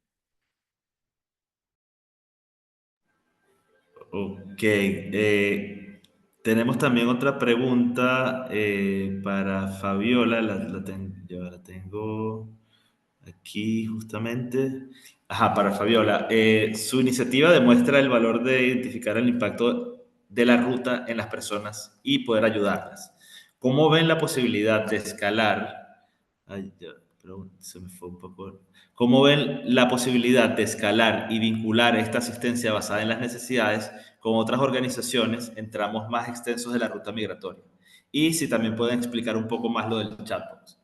S3: Ok. Tenemos también otra pregunta para Fabiola, yo la tengo aquí justamente. Ajá, para Fabiola. Su iniciativa demuestra el valor de identificar el impacto de la ruta en las personas y poder ayudarlas. ¿Cómo ven la posibilidad de escalar? Ay, ya, pero se me fue un poco. ¿Cómo ven la posibilidad de escalar y vincular esta asistencia basada en las necesidades con otras organizaciones en tramos más extensos de la ruta migratoria? Y si también pueden explicar un poco más lo del chatbot.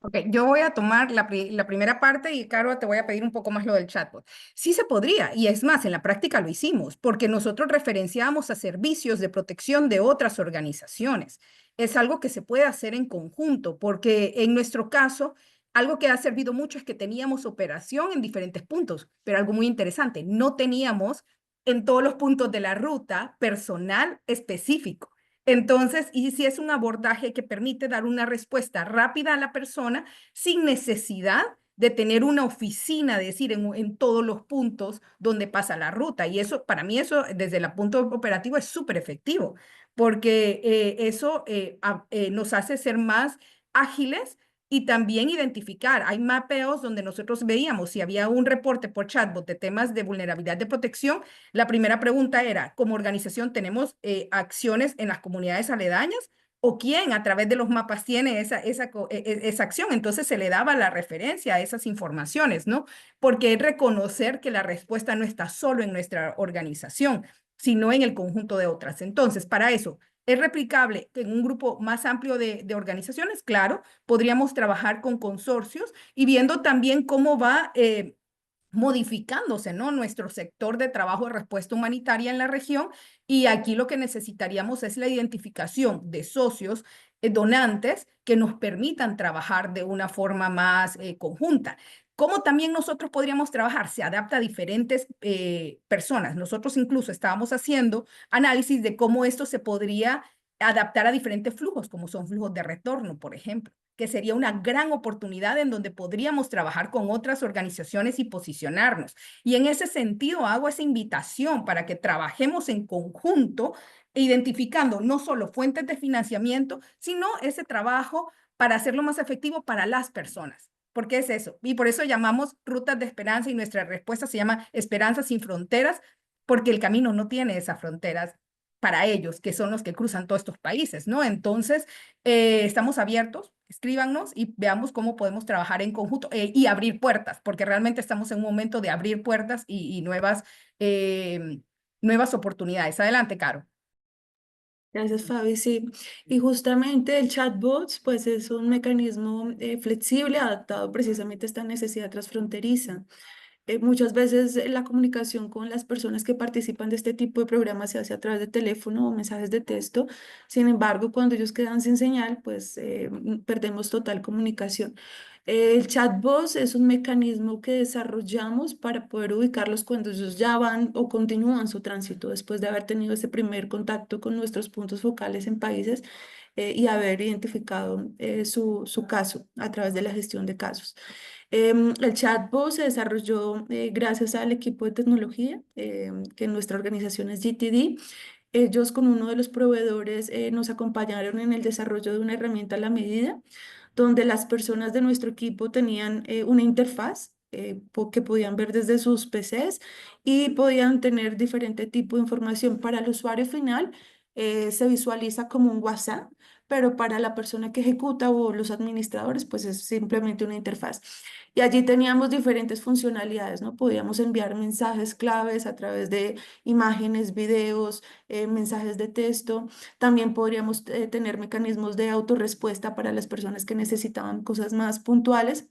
S2: Ok, yo voy a tomar la primera parte y, Caro, te voy a pedir un poco más lo del chatbot. Sí se podría, y es más, en la práctica lo hicimos, porque nosotros referenciamos a servicios de protección de otras organizaciones. Es algo que se puede hacer en conjunto, porque en nuestro caso, algo que ha servido mucho es que teníamos operación en diferentes puntos, pero algo muy interesante, no teníamos en todos los puntos de la ruta personal específico. Entonces, y si es un abordaje que permite dar una respuesta rápida a la persona sin necesidad de tener una oficina, es decir, en todos los puntos donde pasa la ruta. Y eso, para mí, eso desde el punto operativo es súper efectivo, porque eso nos hace ser más ágiles y también identificar. Hay mapeos donde nosotros veíamos si había un reporte por chatbot de temas de vulnerabilidad de protección. La primera pregunta era, ¿como organización tenemos acciones en las comunidades aledañas? ¿O quién a través de los mapas tiene esa acción? Entonces se le daba la referencia a esas informaciones, ¿no? Porque es reconocer que la respuesta no está solo en nuestra organización, sino en el conjunto de otras. Entonces, para eso, ¿es replicable en un grupo más amplio de organizaciones? Claro, podríamos trabajar con consorcios y viendo también cómo va modificándose, ¿no? Nuestro sector de trabajo de respuesta humanitaria en la región, y aquí lo que necesitaríamos es la identificación de socios donantes que nos permitan trabajar de una forma más conjunta. ¿Cómo también nosotros podríamos trabajar? Se adapta a diferentes personas. Nosotros incluso estábamos haciendo análisis de cómo esto se podría adaptar a diferentes flujos, como son flujos de retorno, por ejemplo, que sería una gran oportunidad en donde podríamos trabajar con otras organizaciones y posicionarnos. Y en ese sentido hago esa invitación para que trabajemos en conjunto, identificando no solo fuentes de financiamiento, sino ese trabajo para hacerlo más efectivo para las personas. Porque es eso. Y por eso llamamos rutas de esperanza, y nuestra respuesta se llama Esperanza sin Fronteras, porque el camino no tiene esas fronteras para ellos, que son los que cruzan todos estos países, ¿no? Entonces, estamos abiertos, escríbanos y veamos cómo podemos trabajar en conjunto y abrir puertas, porque realmente estamos en un momento de abrir puertas y nuevas oportunidades. Adelante, Caro.
S4: Gracias, Fabi. Sí, y justamente el chatbot, pues es un mecanismo flexible adaptado precisamente a esta necesidad transfronteriza. Muchas veces la comunicación con las personas que participan de este tipo de programas se hace a través de teléfono o mensajes de texto. Sin embargo, cuando ellos quedan sin señal, pues perdemos total comunicación. El chatbot es un mecanismo que desarrollamos para poder ubicarlos cuando ellos ya van o continúan su tránsito después de haber tenido ese primer contacto con nuestros puntos focales en países y haber identificado su caso a través de la gestión de casos. El chatbot se desarrolló gracias al equipo de tecnología, que en nuestra organización es GTD. Ellos con uno de los proveedores nos acompañaron en el desarrollo de una herramienta a la medida, donde las personas de nuestro equipo tenían una interfaz que podían ver desde sus PCs y podían tener diferente tipo de información. Para el usuario final se visualiza como un WhatsApp, pero para la persona que ejecuta o los administradores, pues es simplemente una interfaz. Y allí teníamos diferentes funcionalidades, ¿no? Podíamos enviar mensajes claves a través de imágenes, videos, mensajes de texto. También podríamos tener mecanismos de autorrespuesta para las personas que necesitaban cosas más puntuales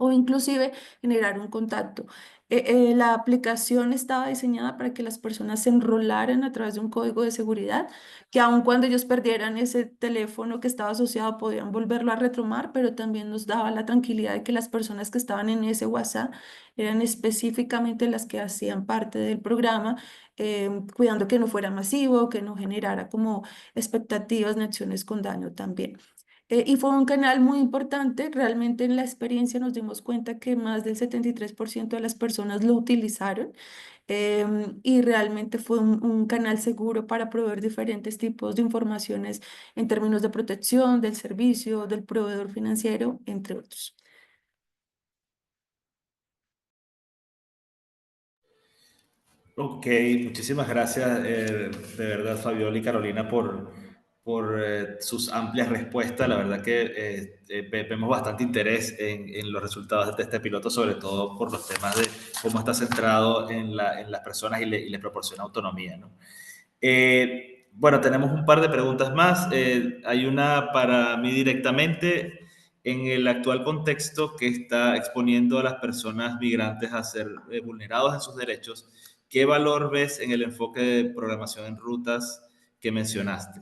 S4: o inclusive generar un contacto. La aplicación estaba diseñada para que las personas se enrolaran a través de un código de seguridad, que aun cuando ellos perdieran ese teléfono que estaba asociado, podían volverlo a retomar, pero también nos daba la tranquilidad de que las personas que estaban en ese WhatsApp eran específicamente las que hacían parte del programa, cuidando que no fuera masivo, que no generara como expectativas ni acciones con daño también. Y fue un canal muy importante. Realmente en la experiencia nos dimos cuenta que más del 73% de las personas lo utilizaron. Y realmente fue un canal seguro para proveer diferentes tipos de informaciones en términos de protección del servicio, del proveedor financiero, entre otros.
S3: Ok, muchísimas gracias, de verdad, Fabiola y Carolina, por sus amplias respuestas. La verdad que vemos bastante interés en los resultados de este piloto, sobre todo por los temas de cómo está centrado en las personas y le proporciona autonomía, ¿no? Bueno, tenemos un par de preguntas más. Hay una para mí directamente. En el actual contexto que está exponiendo a las personas migrantes a ser vulnerados en sus derechos, ¿qué valor ves en el enfoque de programación en rutas que mencionaste,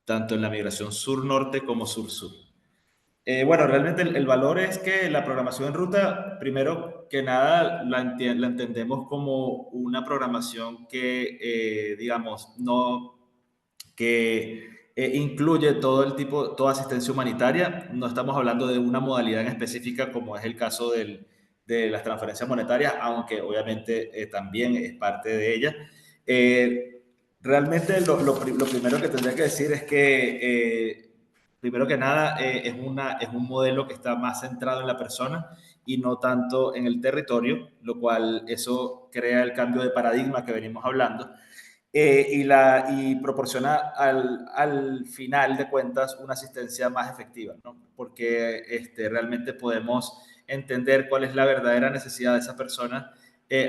S3: tanto en la migración sur-norte como sur-sur? Bueno, realmente el valor es que la programación en ruta, primero que nada, la entendemos como una programación que, digamos, no, que incluye todo el tipo, toda asistencia humanitaria. No estamos hablando de una modalidad en específica como es el caso de las transferencias monetarias, aunque obviamente también es parte de ella. Eh, Realmente lo primero que tendría que decir es que, primero que nada, es un modelo que está más centrado en la persona y no tanto en el territorio, lo cual eso crea el cambio de paradigma que venimos hablando. Y proporciona al final de cuentas una asistencia más efectiva, ¿no? Porque realmente podemos entender cuál es la verdadera necesidad de esa persona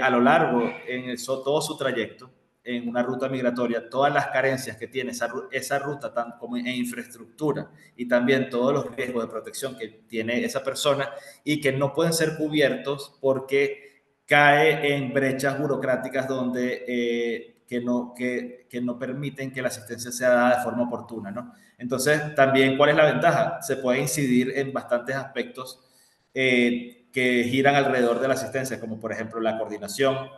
S3: a lo largo, todo su trayecto, en una ruta migratoria, todas las carencias que tiene esa ruta como en infraestructura y también todos los riesgos de protección que tiene esa persona y que no pueden ser cubiertos porque cae en brechas burocráticas donde que no permiten que la asistencia sea dada de forma oportuna, ¿no? Entonces, también, ¿cuál es la ventaja? Se puede incidir en bastantes aspectos que giran alrededor de la asistencia, como por ejemplo la coordinación,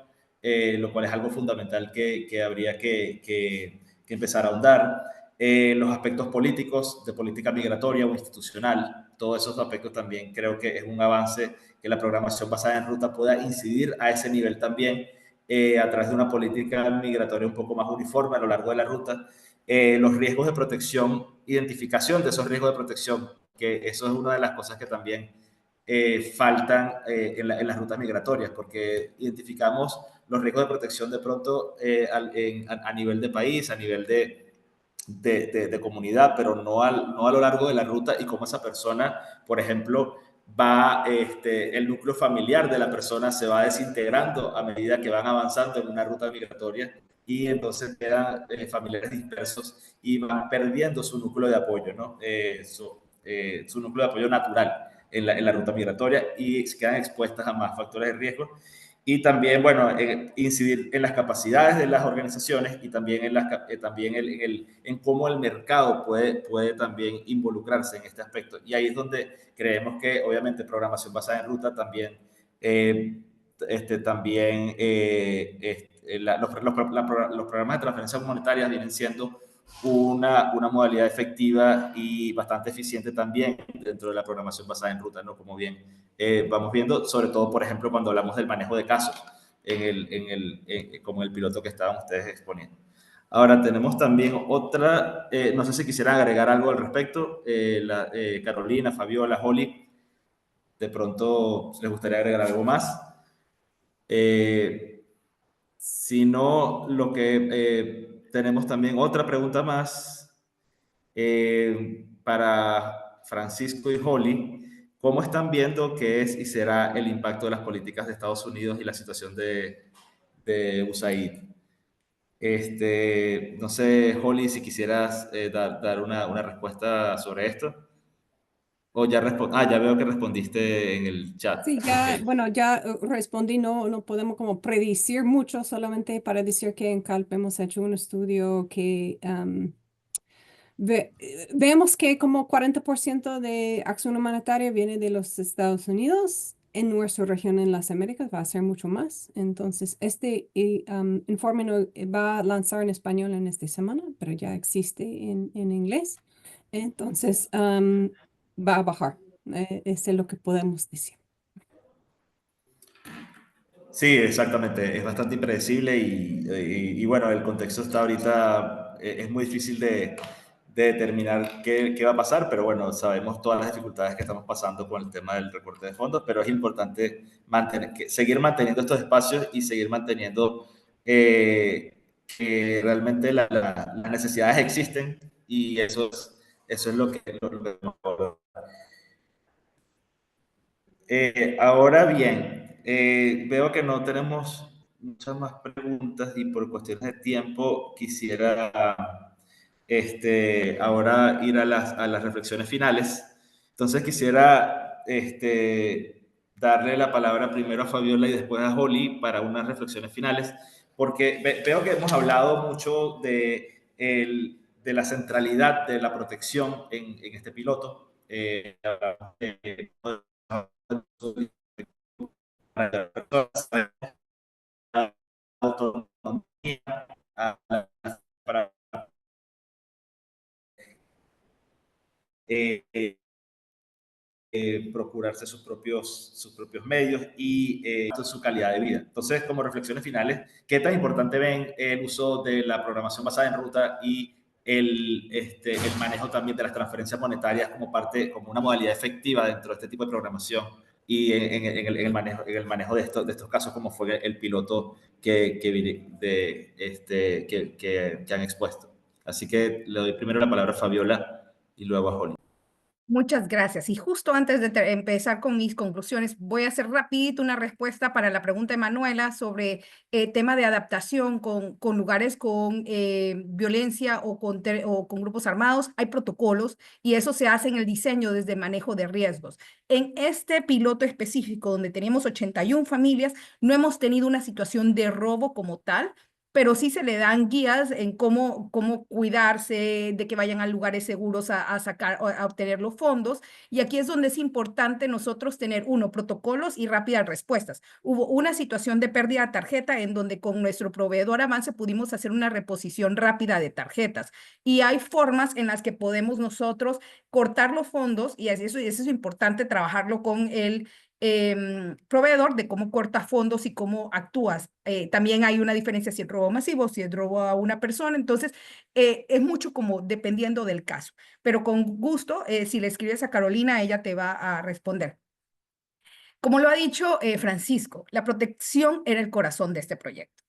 S3: lo cual es algo fundamental que habría que empezar a ahondar. Los aspectos políticos, de política migratoria o institucional, todos esos aspectos también creo que es un avance que la programación basada en ruta pueda incidir a ese nivel también a través de una política migratoria un poco más uniforme a lo largo de la ruta. Los riesgos de protección, identificación de esos riesgos de protección, que eso es una de las cosas que también faltan en las rutas migratorias, porque identificamos los riesgos de protección de pronto a nivel de país, a nivel de comunidad, pero no a lo largo de la ruta y cómo esa persona, por ejemplo, el núcleo familiar de la persona se va desintegrando a medida que van avanzando en una ruta migratoria y entonces quedan familiares dispersos y van perdiendo su núcleo de apoyo, ¿no? Su núcleo de apoyo natural en la ruta migratoria y quedan expuestas a más factores de riesgo y también, bueno, incidir en las capacidades de las organizaciones y también en cómo el mercado puede también involucrarse en este aspecto. Y ahí es donde creemos que, obviamente, programación basada en ruta también, los programas de transferencias monetarias vienen siendo una modalidad efectiva y bastante eficiente también dentro de la programación basada en ruta, ¿no? Como bien vamos viendo, sobre todo, por ejemplo, cuando hablamos del manejo de casos, como el piloto que estaban ustedes exponiendo. Ahora tenemos también otra, no sé si quisieran agregar algo al respecto, Carolina, Fabiola, Holly, de pronto les gustaría agregar algo más. Si no, lo que tenemos también otra pregunta más para Francisco y Holly. ¿Cómo están viendo qué es y será el impacto de las políticas de Estados Unidos y la situación de USAID? No sé, Holly, si quisieras dar una respuesta sobre esto. O ya veo que respondiste en el chat.
S1: Sí, ya,
S3: Ok.
S1: bueno, ya respondí, no podemos como predecir mucho, solamente para decir que en CALP hemos hecho un estudio que vemos que como 40% de acción humanitaria viene de los Estados Unidos. En nuestra región en las Américas va a ser mucho más. Entonces, este informe no, va a lanzar en español en esta semana, pero ya existe en inglés. Entonces, va a bajar. Eso es lo que podemos decir.
S3: Sí, exactamente. Es bastante impredecible y bueno, el contexto está ahorita, es muy difícil de determinar qué va a pasar, pero bueno, sabemos todas las dificultades que estamos pasando con el tema del recorte de fondos, pero es importante seguir manteniendo estos espacios y seguir manteniendo que realmente las necesidades existen y eso es lo que ahora bien, veo que no tenemos muchas más preguntas y por cuestiones de tiempo quisiera ahora ir a las reflexiones finales. Entonces quisiera darle la palabra primero a Fabiola y después a Holly para unas reflexiones finales, porque veo que hemos hablado mucho de la centralidad de la protección en este piloto. Autonomía para eh, eh, procurarse sus propios medios y su calidad de vida. Entonces, como reflexiones finales, ¿qué tan importante ven el uso de la programación basada en ruta y el manejo también de las transferencias monetarias como parte, como una modalidad efectiva dentro de este tipo de programación y en el manejo de estos casos, como fue el piloto que han expuesto? Así que le doy primero la palabra a Fabiola y luego a Holly.
S2: Muchas gracias. Y justo antes de empezar con mis conclusiones, voy a hacer rapidito una respuesta para la pregunta de Manuela sobre tema de adaptación con lugares con violencia o con grupos armados. Hay protocolos y eso se hace en el diseño desde manejo de riesgos. En este piloto específico, donde teníamos 81 familias, no hemos tenido una situación de robo como tal, pero sí se le dan guías en cómo cuidarse, de que vayan a lugares seguros a sacar, a obtener los fondos. Y aquí es donde es importante nosotros tener, protocolos y rápidas respuestas. Hubo una situación de pérdida de tarjeta en donde con nuestro proveedor Avance pudimos hacer una reposición rápida de tarjetas. Y hay formas en las que podemos nosotros cortar los fondos, y eso es importante trabajarlo con el proveedor de cómo cortas fondos y cómo actúas. También hay una diferencia si es robo masivo, si es robo a una persona. Entonces, es mucho como dependiendo del caso. Pero con gusto, si le escribes a Carolina, ella te va a responder. Como lo ha dicho Francisco, la protección era el corazón de este proyecto.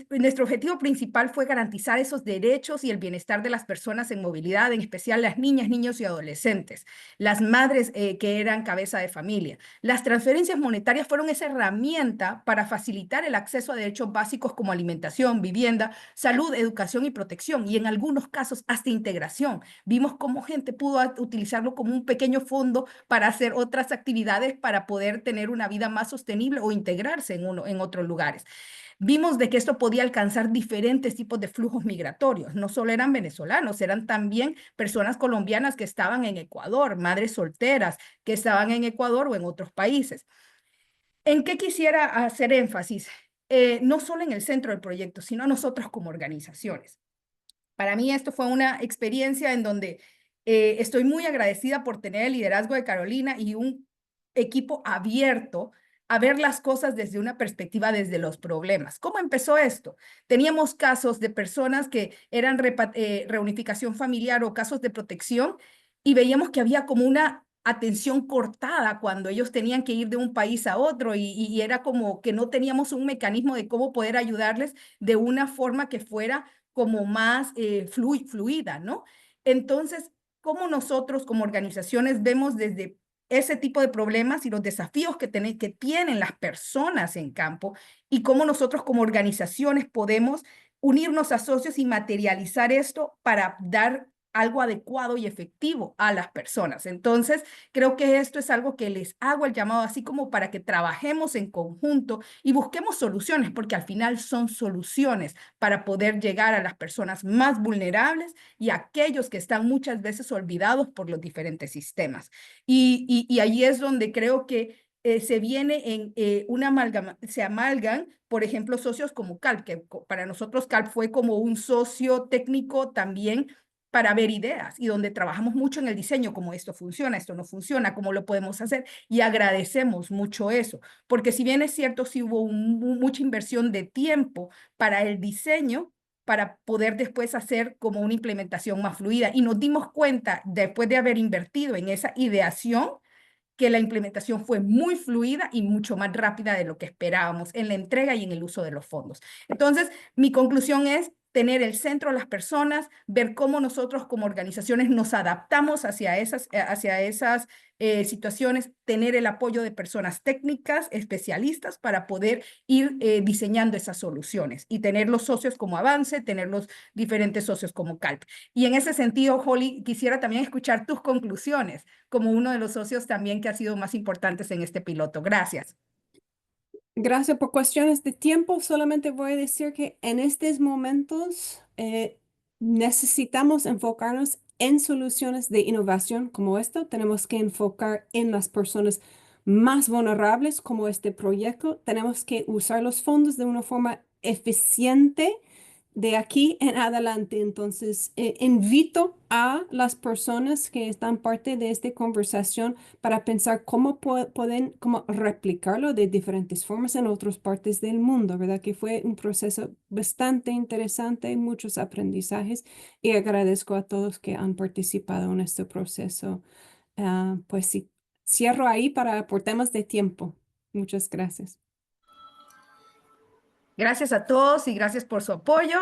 S2: Nuestro objetivo principal fue garantizar esos derechos y el bienestar de las personas en movilidad, en especial las niñas, niños y adolescentes, las madres que eran cabeza de familia. Las transferencias monetarias fueron esa herramienta para facilitar el acceso a derechos básicos como alimentación, vivienda, salud, educación y protección, y en algunos casos hasta integración. Vimos cómo gente pudo utilizarlo como un pequeño fondo para hacer otras actividades para poder tener una vida más sostenible o integrarse en otros lugares. Vimos de que esto podía alcanzar diferentes tipos de flujos migratorios. No solo eran venezolanos, eran también personas colombianas que estaban en Ecuador, madres solteras que estaban en Ecuador o en otros países. ¿En qué quisiera hacer énfasis? No solo en el centro del proyecto, sino nosotros como organizaciones. Para mí esto fue una experiencia en donde estoy muy agradecida por tener el liderazgo de Carolina y un equipo abierto a ver las cosas desde una perspectiva desde los problemas. ¿Cómo empezó esto? Teníamos casos de personas que eran reunificación familiar o casos de protección y veíamos que había como una atención cortada cuando ellos tenían que ir de un país a otro y era como que no teníamos un mecanismo de cómo poder ayudarles de una forma que fuera como más fluida, ¿no? Entonces, ¿cómo nosotros como organizaciones vemos desde ese tipo de problemas y los desafíos que tienen las personas en campo y cómo nosotros como organizaciones podemos unirnos a socios y materializar esto para dar algo adecuado y efectivo a las personas? Entonces, creo que esto es algo que les hago el llamado, así como para que trabajemos en conjunto y busquemos soluciones, porque al final son soluciones para poder llegar a las personas más vulnerables y a aquellos que están muchas veces olvidados por los diferentes sistemas. Y ahí es donde creo que se viene en se amalgan, por ejemplo, socios como CALP, que para nosotros CALP fue como un socio técnico también para ver ideas y donde trabajamos mucho en el diseño, como esto funciona, esto no funciona, cómo lo podemos hacer, y agradecemos mucho eso, porque si bien es cierto, sí hubo mucha inversión de tiempo para el diseño, para poder después hacer como una implementación más fluida, y nos dimos cuenta, después de haber invertido en esa ideación, que la implementación fue muy fluida y mucho más rápida de lo que esperábamos en la entrega y en el uso de los fondos. Entonces, mi conclusión es tener el centro a las personas, ver cómo nosotros como organizaciones nos adaptamos hacia esas situaciones, tener el apoyo de personas técnicas, especialistas, para poder ir diseñando esas soluciones y tener los socios como Avance, tener los diferentes socios como CALP. Y en ese sentido, Holly, quisiera también escuchar tus conclusiones como uno de los socios también que ha sido más importantes en este piloto. Gracias.
S1: Gracias. Por cuestiones de tiempo, solamente voy a decir que en estos momentos necesitamos enfocarnos en soluciones de innovación como esta. Tenemos que enfocar en las personas más vulnerables como este proyecto. Tenemos que usar los fondos de una forma eficiente de aquí en adelante. Entonces, invito a las personas que están parte de esta conversación para pensar cómo pueden cómo replicarlo de diferentes formas en otras partes del mundo, ¿verdad? Que fue un proceso bastante interesante, muchos aprendizajes, y agradezco a todos que han participado en este proceso. Pues sí, cierro ahí por temas de tiempo. Muchas gracias.
S2: Gracias a todos y gracias por su apoyo.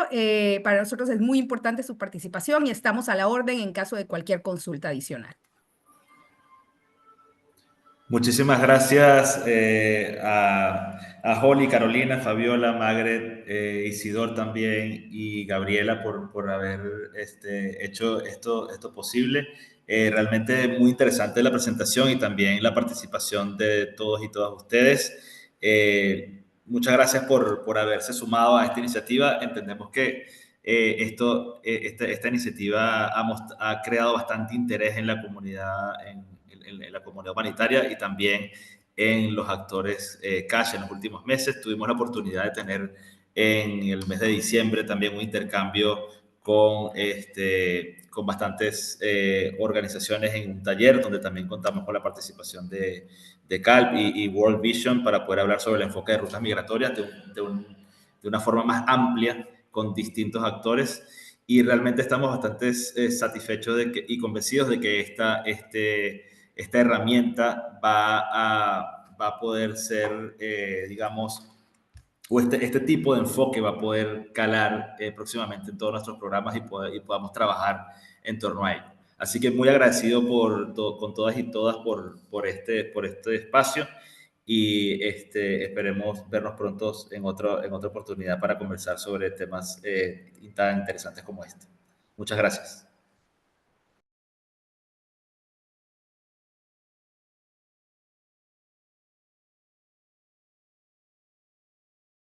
S2: Para nosotros es muy importante su participación y estamos a la orden en caso de cualquier consulta adicional.
S3: Muchísimas gracias a Holly, Carolina, Fabiola, Magret, Isidor también y Gabriela por haber hecho esto posible. Realmente muy interesante la presentación y también la participación de todos y todas ustedes. Muchas gracias por haberse sumado a esta iniciativa. Entendemos que esta iniciativa ha creado bastante interés en la comunidad, en la comunidad humanitaria y también en los actores CASH. En los últimos meses tuvimos la oportunidad de tener en el mes de diciembre también un intercambio con bastantes organizaciones en un taller donde también contamos con la participación de CALP y World Vision para poder hablar sobre el enfoque de rutas migratorias de una forma más amplia con distintos actores, y realmente estamos bastante satisfechos y convencidos de que esta herramienta va a poder ser, digamos, o este tipo de enfoque va a poder calar próximamente en todos nuestros programas y podamos trabajar en torno a ello. Así que muy agradecido con todas y todas por este espacio, y esperemos vernos pronto en otra oportunidad para conversar sobre temas tan interesantes como este. Muchas gracias.